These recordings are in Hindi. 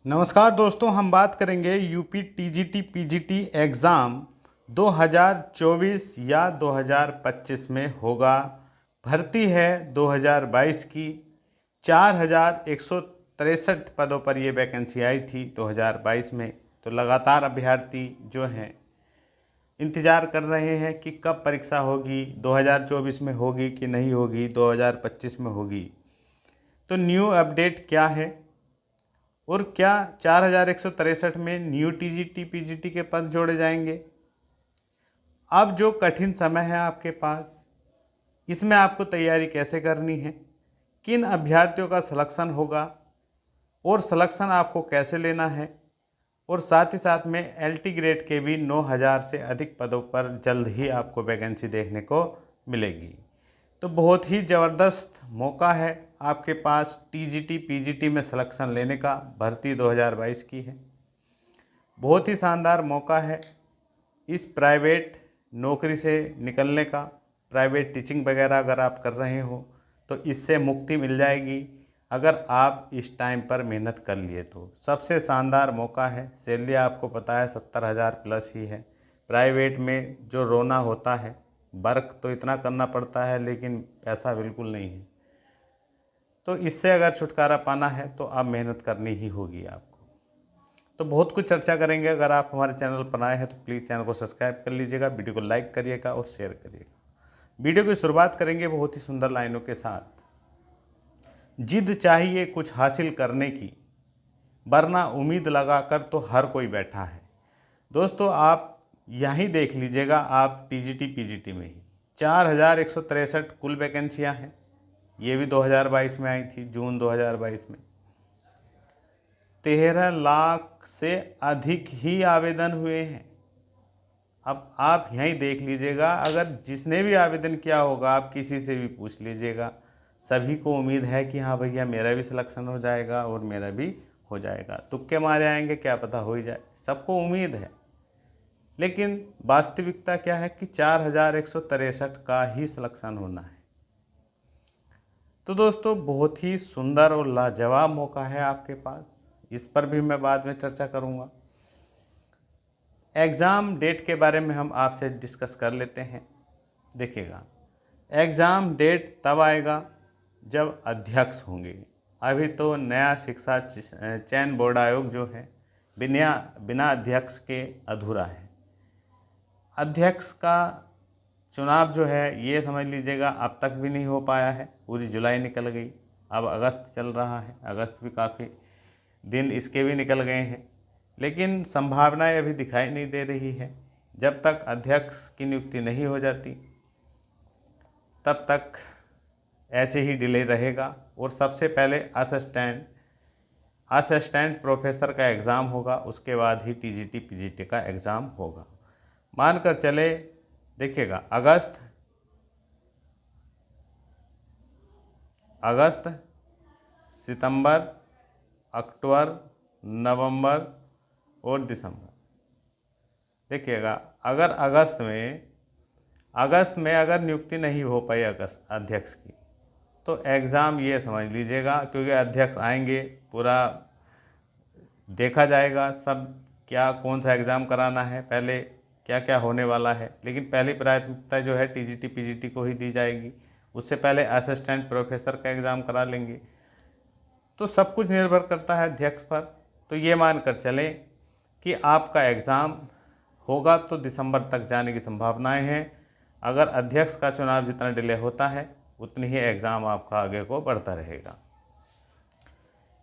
नमस्कार दोस्तों, हम बात करेंगे यूपी टीजीटी पीजीटी एग्ज़ाम 2024 या 2025 में होगा। भर्ती है 2022 की। 4163 पदों पर ये वैकेंसी आई थी 2022 में। तो लगातार अभ्यर्थी जो हैं इंतज़ार कर रहे हैं कि कब परीक्षा होगी, 2024 में होगी कि नहीं होगी, 2025 में होगी। तो न्यू अपडेट क्या है और क्या 4163 में न्यू टीजीटी पीजीटी के पद जोड़े जाएंगे? अब जो कठिन समय है आपके पास, इसमें आपको तैयारी कैसे करनी है, किन अभ्यर्थियों का सिलेक्शन होगा और सिलेक्शन आपको कैसे लेना है, और साथ ही साथ में एलटी ग्रेड के भी 9000 से अधिक पदों पर जल्द ही आपको वैकेंसी देखने को मिलेगी। तो बहुत ही ज़बरदस्त मौका है आपके पास टीजीटी पीजीटी में सिलेक्शन लेने का। भर्ती 2022 की है, बहुत ही शानदार मौका है इस प्राइवेट नौकरी से निकलने का। प्राइवेट टीचिंग वगैरह अगर आप कर रहे हो तो इससे मुक्ति मिल जाएगी अगर आप इस टाइम पर मेहनत कर लिए तो। सबसे शानदार मौका है। सैलरी आपको पता है 70,000 प्लस ही है। प्राइवेट में जो रोना होता है, वर्क तो इतना करना पड़ता है लेकिन पैसा बिल्कुल नहीं है। तो इससे अगर छुटकारा पाना है तो अब मेहनत करनी ही होगी आपको। तो बहुत कुछ चर्चा करेंगे। अगर आप हमारे चैनल पर आए हैं तो प्लीज़ चैनल को सब्सक्राइब कर लीजिएगा, वीडियो को लाइक करिएगा और शेयर करिएगा। वीडियो की शुरुआत करेंगे बहुत ही सुंदर लाइनों के साथ। जिद चाहिए कुछ हासिल करने की, वरना उम्मीद लगाकर तो हर कोई बैठा है। दोस्तों, आप यहीं देख लीजिएगा, आप टीजीटी पीजीटी में ही 4163 कुल वैकेंसियाँ हैं। ये भी 2022 में आई थी, जून 2022 में। 13 लाख से अधिक ही आवेदन हुए हैं। अब आप यहीं देख लीजिएगा, अगर जिसने भी आवेदन किया होगा आप किसी से भी पूछ लीजिएगा, सभी को उम्मीद है कि हाँ भैया मेरा भी सिलेक्शन हो जाएगा और मेरा भी हो जाएगा। तुक्के मारे आएंगे, क्या पता हो ही जाए, सबको उम्मीद है। लेकिन वास्तविकता क्या है कि 4163 का ही सिलेक्शन होना है। तो दोस्तों, बहुत ही सुंदर और लाजवाब मौका है आपके पास। इस पर भी मैं बाद में चर्चा करूंगा। एग्ज़ाम डेट के बारे में हम आपसे डिस्कस कर लेते हैं। देखिएगा, एग्ज़ाम डेट तब आएगा जब अध्यक्ष होंगे। अभी तो नया शिक्षा चयन बोर्ड आयोग जो है बिना बिना अध्यक्ष के अधूरा है। अध्यक्ष का चुनाव जो है ये समझ लीजिएगा अब तक भी नहीं हो पाया है। पूरी जुलाई निकल गई, अब अगस्त चल रहा है। अगस्त भी काफ़ी दिन इसके भी निकल गए हैं, लेकिन संभावनाएं अभी दिखाई नहीं दे रही है। जब तक अध्यक्ष की नियुक्ति नहीं हो जाती तब तक ऐसे ही डिले रहेगा। और सबसे पहले असिस्टेंट प्रोफेसर का एग्ज़ाम होगा, उसके बाद ही टीजीटी पीजीटी का एग्ज़ाम होगा। मानकर चले, देखिएगा, अगस्त, सितंबर, अक्टूबर, नवंबर और दिसंबर। देखिएगा, अगर अगस्त में अगर नियुक्ति नहीं हो पाई अध्यक्ष की, तो एग्ज़ाम ये समझ लीजिएगा, क्योंकि अध्यक्ष आएंगे, पूरा देखा जाएगा सब क्या कौन सा एग्ज़ाम कराना है, पहले क्या क्या होने वाला है। लेकिन पहली प्राथमिकता जो है टीजीटी पीजीटी को ही दी जाएगी। उससे पहले असिस्टेंट प्रोफेसर का एग्ज़ाम करा लेंगे। तो सब कुछ निर्भर करता है अध्यक्ष पर। तो ये मानकर चलें कि आपका एग्ज़ाम होगा तो दिसंबर तक जाने की संभावनाएं हैं। अगर अध्यक्ष का चुनाव जितना डिले होता है उतनी ही एग्ज़ाम आपका आगे को बढ़ता रहेगा।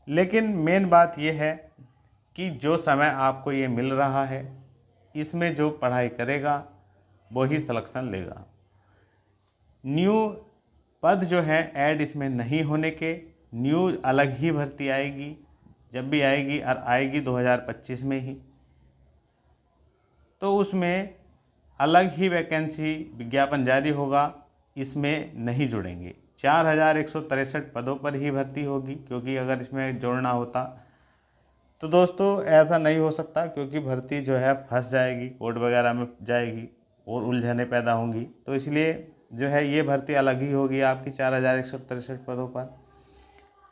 लेकिन मेन बात यह है कि जो समय आपको ये मिल रहा है, इसमें जो पढ़ाई करेगा वो ही सिलेक्शन लेगा। न्यू पद जो है ऐड इसमें नहीं होने के, न्यू अलग ही भर्ती आएगी। जब भी आएगी और आएगी 2025 में ही, तो उसमें अलग ही वैकेंसी विज्ञापन जारी होगा, इसमें नहीं जुड़ेंगे। 4163 पदों पर ही भर्ती होगी, क्योंकि अगर इसमें जोड़ना होता तो दोस्तों ऐसा नहीं हो सकता, क्योंकि भर्ती जो है फंस जाएगी, कोर्ट वगैरह में जाएगी और उलझने पैदा होंगी। तो इसलिए जो है ये भर्ती अलग ही होगी आपकी 4163 पदों पर।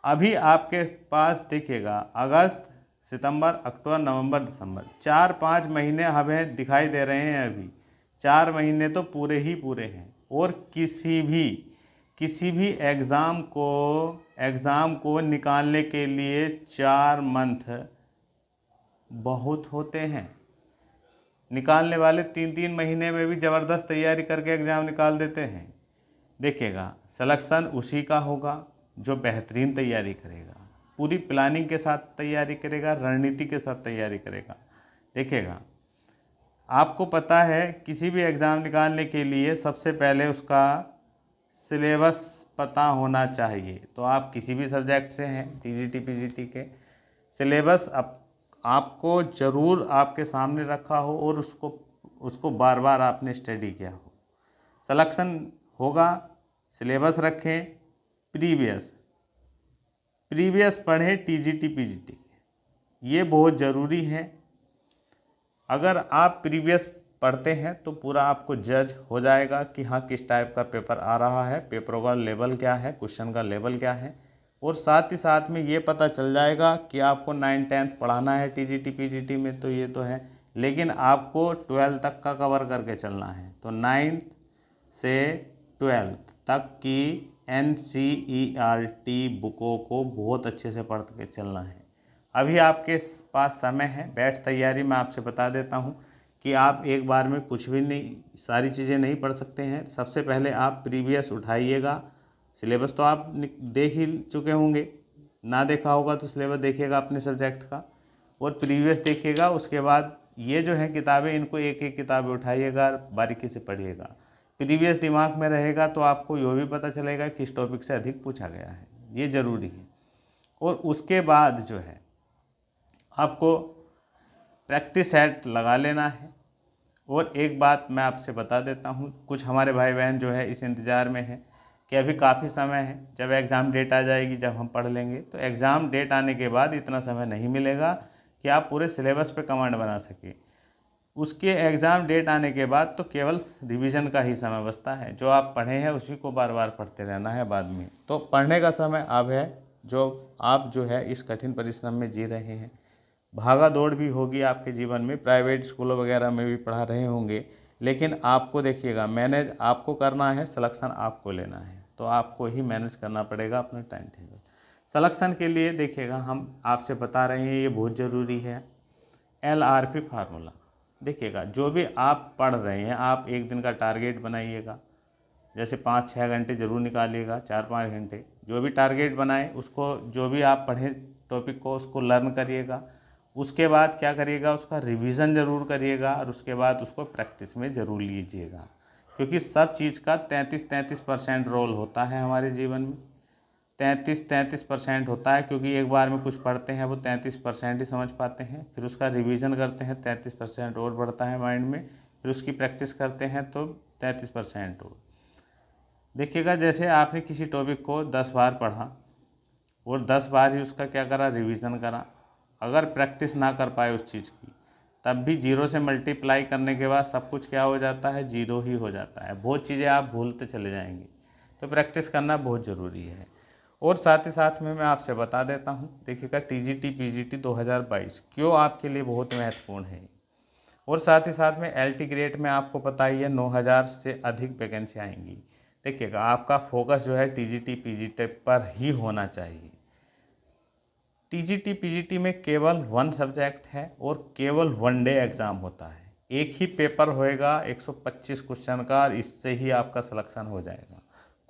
अभी आपके पास देखिएगा, अगस्त, सितंबर, अक्टूबर, नवंबर, दिसंबर, 4-5 महीने हमें दिखाई दे रहे हैं अभी। 4 महीने तो पूरे ही पूरे हैं। और किसी भी एग्ज़ाम को निकालने के लिए 4 मंथ बहुत होते हैं। निकालने वाले 3-3 महीने में भी ज़बरदस्त तैयारी करके एग्ज़ाम निकाल देते हैं। देखिएगा, सिलेक्शन उसी का होगा जो बेहतरीन तैयारी करेगा, पूरी प्लानिंग के साथ तैयारी करेगा, रणनीति के साथ तैयारी करेगा। देखिएगा, आपको पता है किसी भी एग्ज़ाम निकालने के लिए सबसे पहले उसका सिलेबस पता होना चाहिए। तो आप किसी भी सब्जेक्ट से हैं, टीजीटी पीजीटी के, सिलेबस आपको ज़रूर आपके सामने रखा हो और उसको बार बार आपने स्टडी किया हो। सिलेक्शन होगा, सिलेबस रखें, प्रीवियस पढ़ें टीजीटी पीजीटी के, ये बहुत ज़रूरी है। अगर आप प्रीवियस पढ़ते हैं तो पूरा आपको जज हो जाएगा कि हाँ किस टाइप का पेपर आ रहा है, पेपर का लेवल क्या है, क्वेश्चन का लेवल क्या है। और साथ ही साथ में ये पता चल जाएगा कि आपको 9th-10th पढ़ाना है टीजीटी पीजीटी में, तो ये तो है, लेकिन आपको 12th तक का कवर करके चलना है। तो 9th से 12th तक की NCERT बुकों को बहुत अच्छे से पढ़ के चलना है। अभी आपके पास समय है। बैच तैयारी में आपसे बता देता हूँ कि आप एक बार में कुछ भी नहीं, सारी चीज़ें नहीं पढ़ सकते हैं। सबसे पहले आप प्रीवियस उठाइएगा। सिलेबस तो आप देख ही चुके होंगे, ना देखा होगा तो सिलेबस देखिएगा अपने सब्जेक्ट का और प्रीवियस देखिएगा। उसके बाद ये जो है किताबें, इनको एक एक किताबें उठाइएगा, बारीकी से पढ़िएगा। प्रीवियस दिमाग में रहेगा तो आपको ये भी पता चलेगा कि इस टॉपिक से अधिक पूछा गया है, ये ज़रूरी है। और उसके बाद जो है आपको प्रैक्टिस सेट लगा लेना है। और एक बात मैं आपसे बता देता हूँ, कुछ हमारे भाई बहन जो है इस इंतज़ार में है कि अभी काफ़ी समय है, जब एग्ज़ाम डेट आ जाएगी, जब हम पढ़ लेंगे, तो एग्ज़ाम डेट आने के बाद इतना समय नहीं मिलेगा कि आप पूरे सिलेबस पे कमांड बना सकें। उसके एग्ज़ाम डेट आने के बाद तो केवल रिवीजन का ही समय बचता है। जो आप पढ़े हैं उसी को बार बार पढ़ते रहना है बाद में। तो पढ़ने का समय अब है, जो आप जो है इस कठिन परिश्रम में जी रहे हैं। भागा दौड़ भी होगी आपके जीवन में, प्राइवेट स्कूलों वगैरह में भी पढ़ा रहे होंगे, लेकिन आपको देखिएगा मैनेज आपको करना है, सिलेक्शन आपको लेना है, तो आपको ही मैनेज करना पड़ेगा अपना टाइम टेबल। सिलेक्शन के लिए देखिएगा हम आपसे बता रहे हैं, ये बहुत ज़रूरी है। LRP फार्मूला देखिएगा, जो भी आप पढ़ रहे हैं आप एक दिन का टारगेट बनाइएगा, जैसे 5-6 घंटे ज़रूर निकालिएगा, 4-5 घंटे, जो भी टारगेट बनाए उसको, जो भी आप पढ़ें टॉपिक को उसको लर्न करिएगा। उसके बाद क्या करिएगा, उसका रिवीजन ज़रूर करिएगा और उसके बाद उसको प्रैक्टिस में ज़रूर लीजिएगा, क्योंकि सब चीज़ का 33% रोल होता है हमारे जीवन में। 33% होता है, क्योंकि एक बार में कुछ पढ़ते हैं वो 33% ही समझ पाते हैं, फिर उसका रिवीजन करते हैं 33% और बढ़ता है माइंड में, फिर उसकी प्रैक्टिस करते हैं तो 33% और। देखिएगा, जैसे आपने किसी टॉपिक को 10 बार पढ़ा और 10 बार ही उसका क्या करा, रिवीजन करा, अगर प्रैक्टिस ना कर पाए उस चीज़ की, तब भी 0 से मल्टीप्लाई करने के बाद सब कुछ क्या हो जाता है, 0 ही हो जाता है। बहुत चीज़ें आप भूलते चले जाएंगे, तो प्रैक्टिस करना बहुत ज़रूरी है। और साथ ही साथ में मैं आपसे बता देता हूँ, देखिएगा टीजीटी पीजीटी 2022 क्यों आपके लिए बहुत महत्वपूर्ण है। और साथ ही साथ में LT ग्रेड में आपको पता ही है 9000 से अधिक वैकेंसी आएंगी। देखिएगा, आपका फोकस जो है टीजीटी पीजीटी पर ही होना चाहिए। टीजीटी पीजीटी में केवल 1 सब्जेक्ट है और केवल 1 डे एग्ज़ाम होता है। एक ही पेपर होएगा 125 क्वेश्चन का, और इससे ही आपका सिलेक्शन हो जाएगा।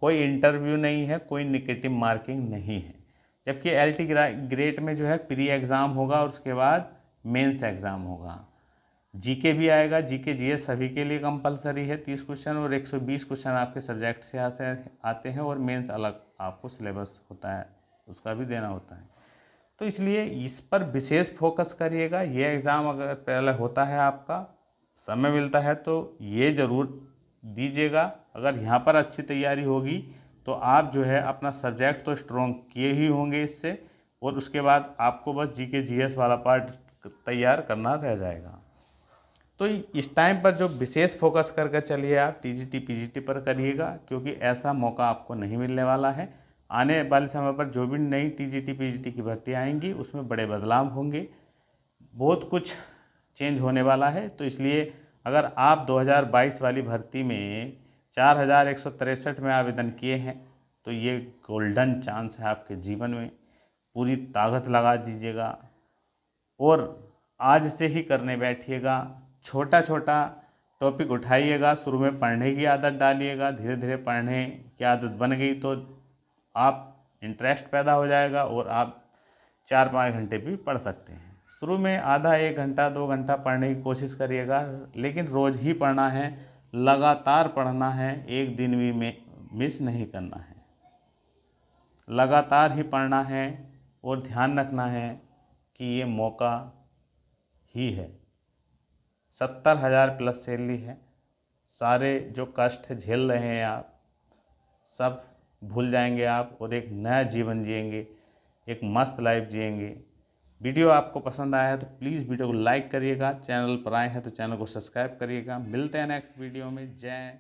कोई इंटरव्यू नहीं है, कोई नेगेटिव मार्किंग नहीं है। जबकि LT ग्रेड में जो है प्री एग्ज़ाम होगा और उसके बाद मेंस एग्ज़ाम होगा। जीके भी आएगा, जीके जीएस सभी के लिए कंपलसरी है 30 क्वेश्चन, और 120 क्वेश्चन आपके सब्जेक्ट से आते हैं, और मेंस अलग आपको सिलेबस होता है, उसका भी देना होता है। तो इसलिए इस पर विशेष फोकस करिएगा। ये एग्ज़ाम अगर पहले होता है, आपका समय मिलता है तो ये ज़रूर दीजिएगा। अगर यहाँ पर अच्छी तैयारी होगी तो आप जो है अपना सब्जेक्ट तो स्ट्रॉन्ग किए ही होंगे इससे, और उसके बाद आपको बस जीके जीएस वाला पार्ट तैयार करना रह जाएगा। तो इस टाइम पर जो विशेष फोकस करके चलिए, आप टीजीटी पीजीटी पर करिएगा, क्योंकि ऐसा मौका आपको नहीं मिलने वाला है। आने वाले समय पर जो भी नई टीजीटी पीजीटी की भर्ती आएंगी उसमें बड़े बदलाव होंगे। बहुत कुछ चेंज होने वाला है। तो इसलिए अगर आप 2022 वाली भर्ती में 4163 में आवेदन किए हैं तो ये गोल्डन चांस है आपके जीवन में। पूरी ताकत लगा दीजिएगा और आज से ही करने बैठिएगा। छोटा छोटा टॉपिक उठाइएगा, शुरू में पढ़ने की आदत डालिएगा, धीरे धीरे पढ़ने की आदत बन गई तो आप इंटरेस्ट पैदा हो जाएगा और आप 4-5 घंटे भी पढ़ सकते हैं। शुरू में आधा 1 घंटा 2 घंटा पढ़ने की कोशिश करिएगा, लेकिन रोज़ ही पढ़ना है, लगातार पढ़ना है, एक दिन भी मिस नहीं करना है। लगातार ही पढ़ना है और ध्यान रखना है कि ये मौका ही है। 70,000 प्लस सैलरी है। सारे जो कष्ट झेल रहे हैं आप सब भूल जाएंगे आप और एक नया जीवन जिएंगे, एक मस्त लाइफ जिएंगे। वीडियो आपको पसंद आया है तो प्लीज़ वीडियो को लाइक करिएगा, चैनल पर आए हैं तो चैनल को सब्सक्राइब करिएगा। मिलते हैं नेक्स्ट वीडियो में। जय